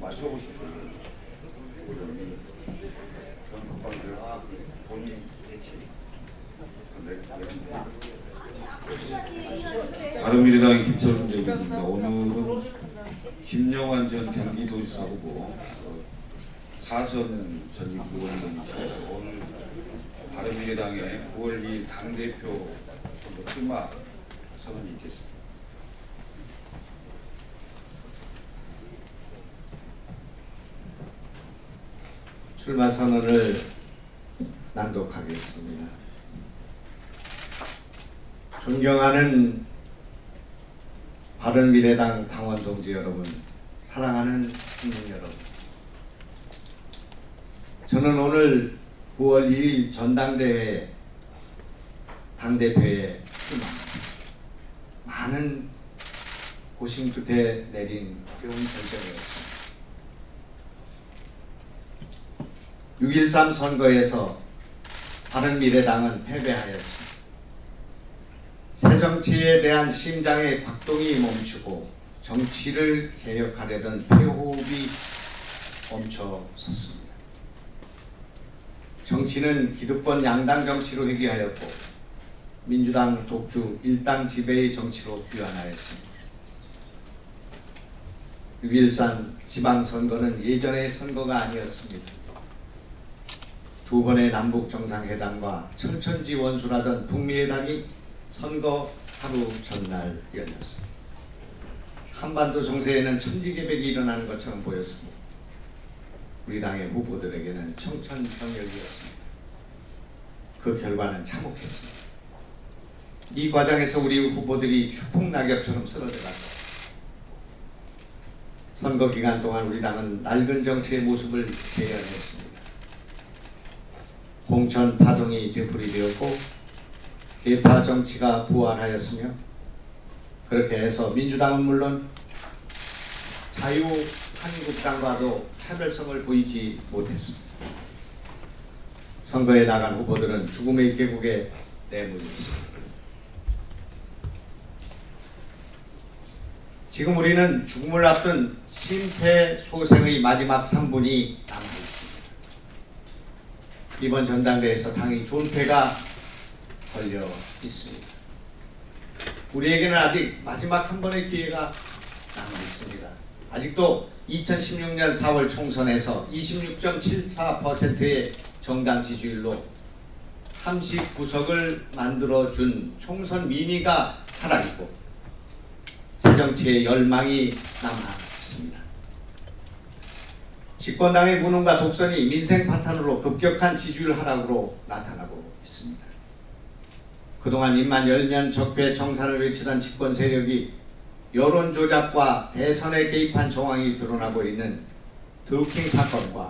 맞춰보시고 본인 바른미래당의 김철훈 대표입니다. 오늘은 김영환 전 경기도지사 후보 4선 전직 의원님이시고 오늘 바른미래당의 9월 2일 당대표 선거 출마 선언이 있겠습니다. 출마 선언을 낭독하겠습니다. 존경하는 바른미래당 당원 동지 여러분, 사랑하는 국민 여러분, 저는 오늘 9월 2일 전당대회 당대표에 출마합니다. 많은 고심 끝에 내린 어려운 결정이었습니다. 6.13 선거에서 바른미래당은 패배하였습니다. 새정치에 대한 심장의 박동이 멈추고 정치를 개혁하려던 폐호흡이 멈춰섰습니다. 정치는 기득권 양당 정치로 회귀하였고 민주당 독주 일당 지배의 정치로 귀환하였습니다. 6.13 지방선거는 예전의 선거가 아니었습니다. 두 번의 남북 정상회담과 천천지 원수라던 북미회담이 선거 하루 전날 열렸습니다. 한반도 정세에는 천지개벽이 일어나는 것처럼 보였습니다. 우리 당의 후보들에게는 청천벽력이었습니다. 그 결과는 참혹했습니다. 이 과정에서 우리 후보들이 추풍낙엽처럼 쓰러져갔습니다. 선거 기간 동안 우리 당은 낡은 정치의 모습을 재현했습니다. 공천 파동이 되풀이되었고 계파 정치가 부활하였으며 그렇게 해서 민주당은 물론 자유한국당과도 차별성을 보이지 못했습니다. 선거에 나간 후보들은 죽음의 계곡에 내몰렸습니다. 지금 우리는 죽음을 앞둔 심폐소생의 마지막 3분이 남아있습니다. 이번 전당대회에서 당이 존폐가 걸려 있습니다. 우리에게는 아직 마지막 한 번의 기회가 남아 있습니다. 아직도 2016년 4월 총선에서 26.74%의 정당 지지율로 39석을 만들어준 총선 민의가 살아있고 새정치의 열망이 남아 있습니다. 집권당의 무능과 독선이 민생 파탄으로 급격한 지지율 하락으로 나타나고 있습니다. 그동안 입만 열면 적폐 정산을 외치던 집권 세력이 여론 조작과 대선에 개입한 정황이 드러나고 있는 드루킹 사건과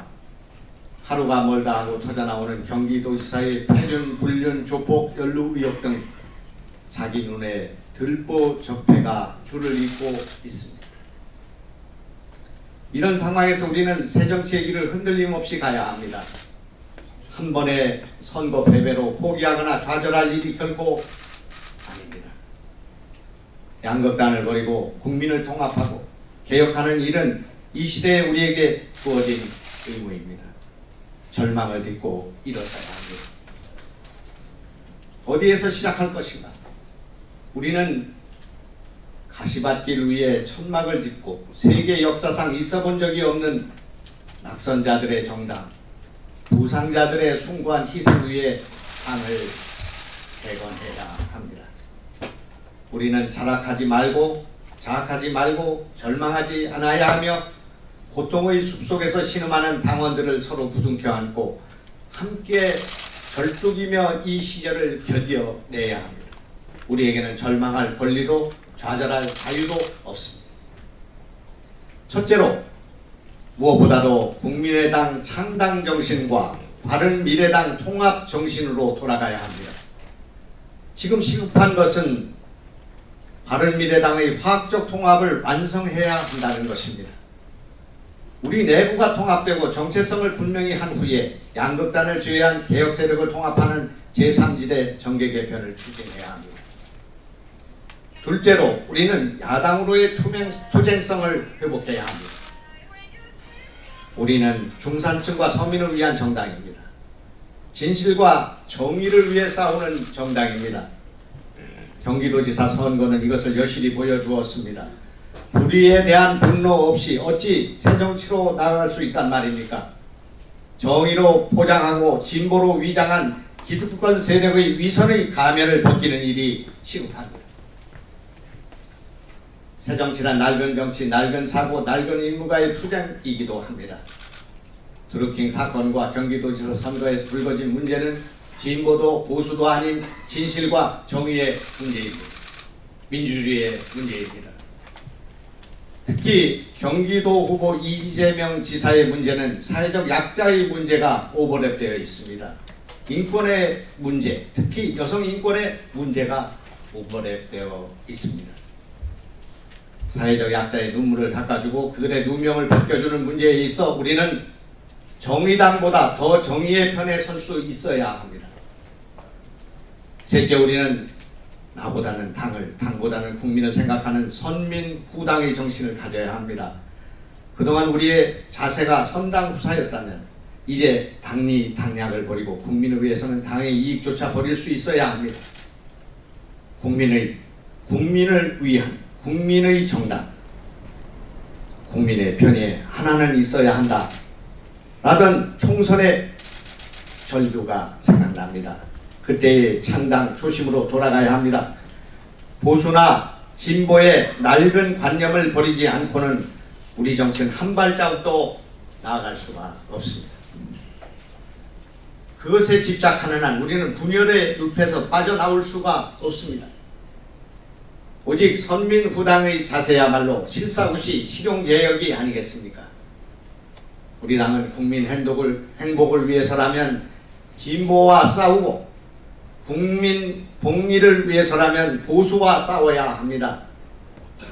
하루가 멀다 하고 터져나오는 경기도지사의 패륜, 불륜, 조폭, 연루 의혹 등 자기 눈에 들보 적폐가 줄을 잇고 있습니다. 이런 상황에서 우리는 새정치의 길을 흔들림 없이 가야 합니다. 한 번의 선거 패배로 포기하거나 좌절할 일이 결코 아닙니다. 양극단을 버리고 국민을 통합하고 개혁하는 일은 이 시대에 우리에게 주어진 의무입니다. 절망을 딛고 일어서야 합니다. 어디에서 시작할 것인가? 우리는 가시밭길 위에 천막을 짓고 세계 역사상 있어본 적이 없는 낙선자들의 정당, 부상자들의 숭고한 희생 위에 당을 재건해야 합니다. 우리는 자학하지 말고 절망하지 않아야 하며 고통의 숲속에서 신음하는 당원들을 서로 부둥켜 안고 함께 절뚝이며 이 시절을 견뎌내야 합니다. 우리에게는 절망할 권리도 좌절할 자유도 없습니다. 첫째로 무엇보다도 국민의당 창당 정신과 바른미래당 통합 정신으로 돌아가야 합니다. 지금 시급한 것은 바른미래당의 화학적 통합을 완성해야 한다는 것입니다. 우리 내부가 통합되고 정체성을 분명히 한 후에 양극단을 제외한 개혁 세력을 통합하는 제3지대 정계 개편을 추진해야 합니다. 둘째로 우리는 야당으로의 투쟁성을 회복해야 합니다. 우리는 중산층과 서민을 위한 정당입니다. 진실과 정의를 위해 싸우는 정당입니다. 경기도지사 선거는 이것을 여실히 보여주었습니다. 불의에 대한 분노 없이 어찌 새정치로 나아갈 수 있단 말입니까? 정의로 포장하고 진보로 위장한 기득권 세력의 위선의 가면을 벗기는 일이 시급합니다. 새정치란 낡은 정치, 낡은 사고, 낡은 인무가의 투쟁이기도 합니다. 드루킹 사건과 경기도지사 선거에서 불거진 문제는 진보도 보수도 아닌 진실과 정의의 문제입니다. 민주주의의 문제입니다. 특히 경기도 후보 이재명 지사의 문제는 사회적 약자의 문제가 오버랩되어 있습니다. 인권의 문제, 특히 여성 인권의 문제가 오버랩되어 있습니다. 사회적 약자의 눈물을 닦아주고 그들의 누명을 벗겨주는 문제에 있어 우리는 정의당보다 더 정의의 편에 설 수 있어야 합니다. 셋째, 우리는 나보다는 당보다는 국민을 생각하는 선민후당의 정신을 가져야 합니다. 그동안 우리의 자세가 선당후사였다면 이제 당리 당략을 버리고 국민을 위해서는 당의 이익조차 버릴 수 있어야 합니다. 국민을 위한 국민의 정당, 국민의 편에 하나는 있어야 한다 라던 총선의 절규가 생각납니다. 그때의 창당 초심으로 돌아가야 합니다. 보수나 진보의 낡은 관념을 버리지 않고는 우리 정치는 한 발자국도 나아갈 수가 없습니다. 그것에 집착하는 한 우리는 분열의 늪에서 빠져나올 수가 없습니다. 오직 선민후당의 자세야말로 실사구시 실용개혁이 아니겠습니까? 우리 당은 국민 행복을 위해서라면 진보와 싸우고 국민 복리를 위해서라면 보수와 싸워야 합니다.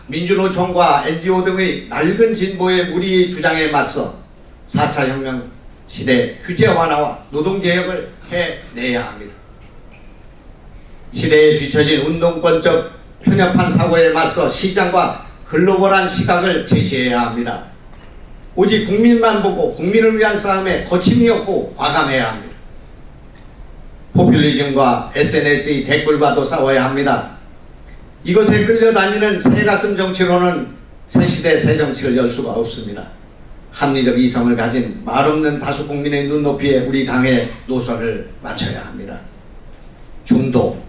민주노총과 NGO 등의 낡은 진보의 무리 주장에 맞서 4차 혁명 시대 규제 완화와 노동개혁을 해내야 합니다. 시대에 뒤처진 운동권적 편협한 사고에 맞서 시장과 글로벌한 시각을 제시해야 합니다. 오직 국민만 보고 국민을 위한 싸움에 거침이 없고 과감해야 합니다. 포퓰리즘과 SNS의 댓글과도 싸워야 합니다. 이것에 끌려다니는 새가슴 정치로는 새시대 새정치를 열 수가 없습니다. 합리적 이성을 가진 말없는 다수 국민의 눈높이에 우리 당의 노선을 맞춰야 합니다. 중도,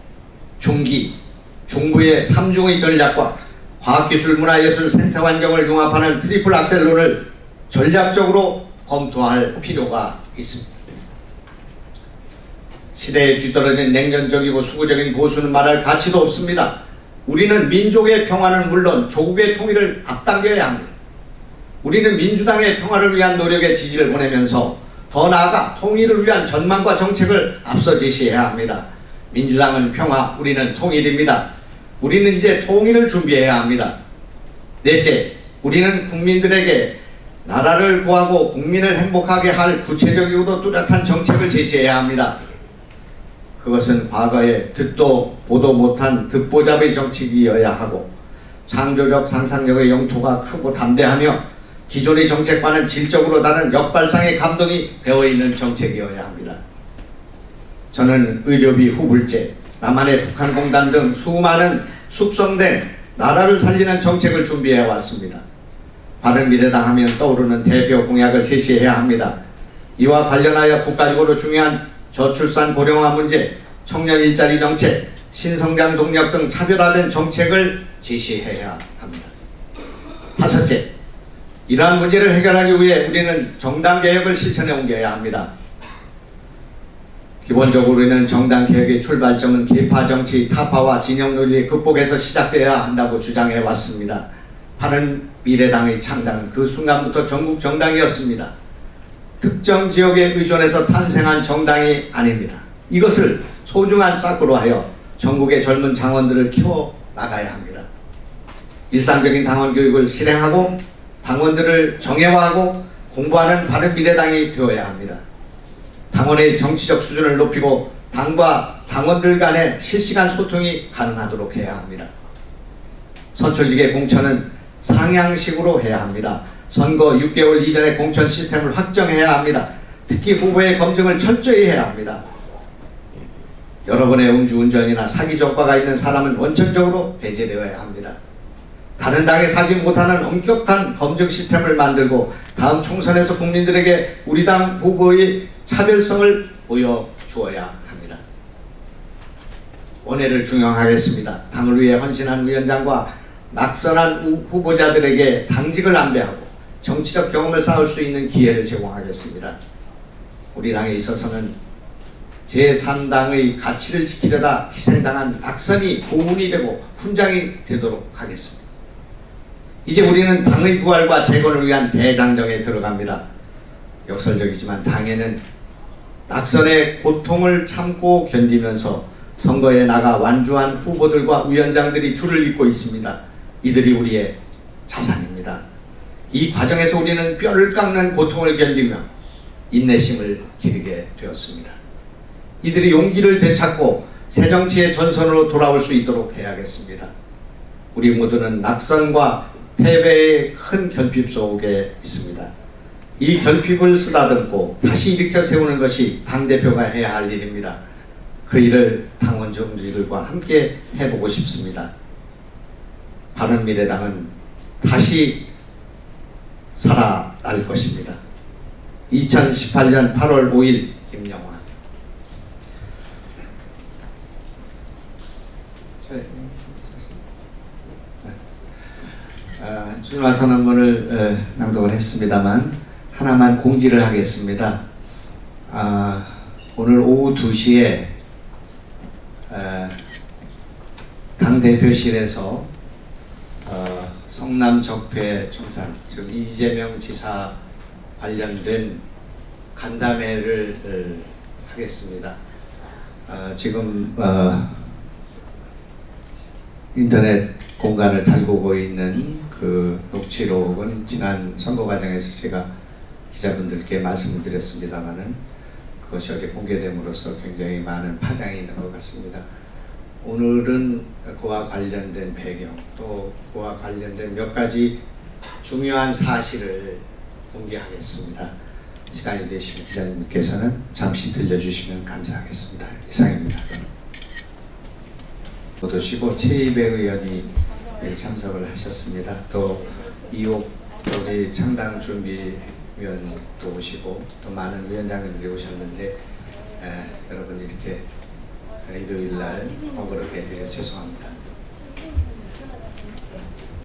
중기, 중부의 3중의 전략과 과학기술 문화예술 생태 환경을 융합하는 트리플 악셀론을 전략적으로 검토할 필요가 있습니다. 시대에 뒤떨어진 냉전적이고 수구적인 보수는 말할 가치도 없습니다. 우리는 민족의 평화는 물론 조국의 통일을 앞당겨야 합니다. 우리는 민주당의 평화를 위한 노력에 지지를 보내면서 더 나아가 통일을 위한 전망과 정책을 앞서 제시해야 합니다. 민주당은 평화, 우리는 통일입니다. 우리는 이제 통일을 준비해야 합니다. 넷째, 우리는 국민들에게 나라를 구하고 국민을 행복하게 할 구체적이고도 뚜렷한 정책을 제시해야 합니다. 그것은 과거에 듣도 보도 못한 듣보잡의 정책이어야 하고 창조적 상상력의 영토가 크고 담대하며 기존의 정책과는 질적으로 다른 역발상의 감동이 배어있는 정책이어야 합니다. 저는 의료비 후불제, 남한의 북한공단 등 수많은 숙성된 나라를 살리는 정책을 준비해 왔습니다. 바른미래당 하면 떠오르는 대표 공약을 제시해야 합니다. 이와 관련하여 국가적으로 중요한 저출산 고령화 문제, 청년 일자리 정책, 신성장 동력 등 차별화된 정책을 제시해야 합니다. 다섯째, 이러한 문제를 해결하기 위해 우리는 정당개혁을 실천해 옮겨야 합니다. 기본적으로는 정당개혁의 출발점은 계파정치, 타파와 진영논리의 극복에서 시작되어야 한다고 주장해 왔습니다. 바른미래당의 창당은 그 순간부터 전국 정당이었습니다. 특정 지역에 의존해서 탄생한 정당이 아닙니다. 이것을 소중한 싹으로 하여 전국의 젊은 당원들을 키워나가야 합니다. 일상적인 당원 교육을 실행하고 당원들을 정예화하고 공부하는 바른미래당이 되어야 합니다. 당원의 정치적 수준을 높이고 당과 당원들 간의 실시간 소통이 가능하도록 해야 합니다. 선출직의 공천은 상향식으로 해야 합니다. 선거 6개월 이전에 공천 시스템을 확정해야 합니다. 특히 후보의 검증을 철저히 해야 합니다. 여러분의 음주운전이나 사기 전과가 있는 사람은 원천적으로 배제되어야 합니다. 다른 당에서 하지 못하는 엄격한 검증 시스템을 만들고 다음 총선에서 국민들에게 우리 당 후보의 차별성을 보여주어야 합니다. 원회를 중용하겠습니다. 당을 위해 헌신한 위원장과 낙선한 후보자들에게 당직을 안배하고 정치적 경험을 쌓을 수 있는 기회를 제공하겠습니다. 우리 당에 있어서는 제3당의 가치를 지키려다 희생당한 낙선이 고운이 되고 훈장이 되도록 하겠습니다. 이제 우리는 당의 부활과 재건을 위한 대장정에 들어갑니다. 역설적이지만 당에는 낙선의 고통을 참고 견디면서 선거에 나가 완주한 후보들과 위원장들이 줄을 잇고 있습니다. 이들이 우리의 자산입니다. 이 과정에서 우리는 뼈를 깎는 고통을 견디며 인내심을 기르게 되었습니다. 이들이 용기를 되찾고 새정치의 전선으로 돌아올 수 있도록 해야겠습니다. 우리 모두는 낙선과 패배의 큰 결핍 속에 있습니다. 이 결핍을 쓰다듬고 다시 일으켜 세우는 것이 당대표가 해야 할 일입니다. 그 일을 당원 정치들과 함께 해보고 싶습니다. 바른미래당은 다시 살아날 것입니다. 2018년 8월 5일 김영환. 출마 선언문을 낭독을 했습니다만 하나만 공지를 하겠습니다. 오늘 오후 2시에 당대표실에서 성남 적폐 청산, 즉 이재명 지사 관련된 간담회를 하겠습니다. 지금 인터넷 공간을 달구고 있는 그 녹취록은 지난 선거 과정에서 제가 기자분들께 말씀을 드렸습니다만은 그것이 어제 공개됨으로써 굉장히 많은 파장이 있는 것 같습니다. 오늘은 그와 관련된 배경 또 그와 관련된 몇 가지 중요한 사실을 공개하겠습니다. 시간이 되시면 기자님께서는 잠시 들려주시면 감사하겠습니다. 이상입니다. 보시고 최이배 의원이 참석을 하셨습니다. 또 이옥 우리 창당 준비위원도 오시고 또 많은 위원장님들이 오셨는데 여러분 이렇게 일요일날 번거롭게 해드려서 죄송합니다.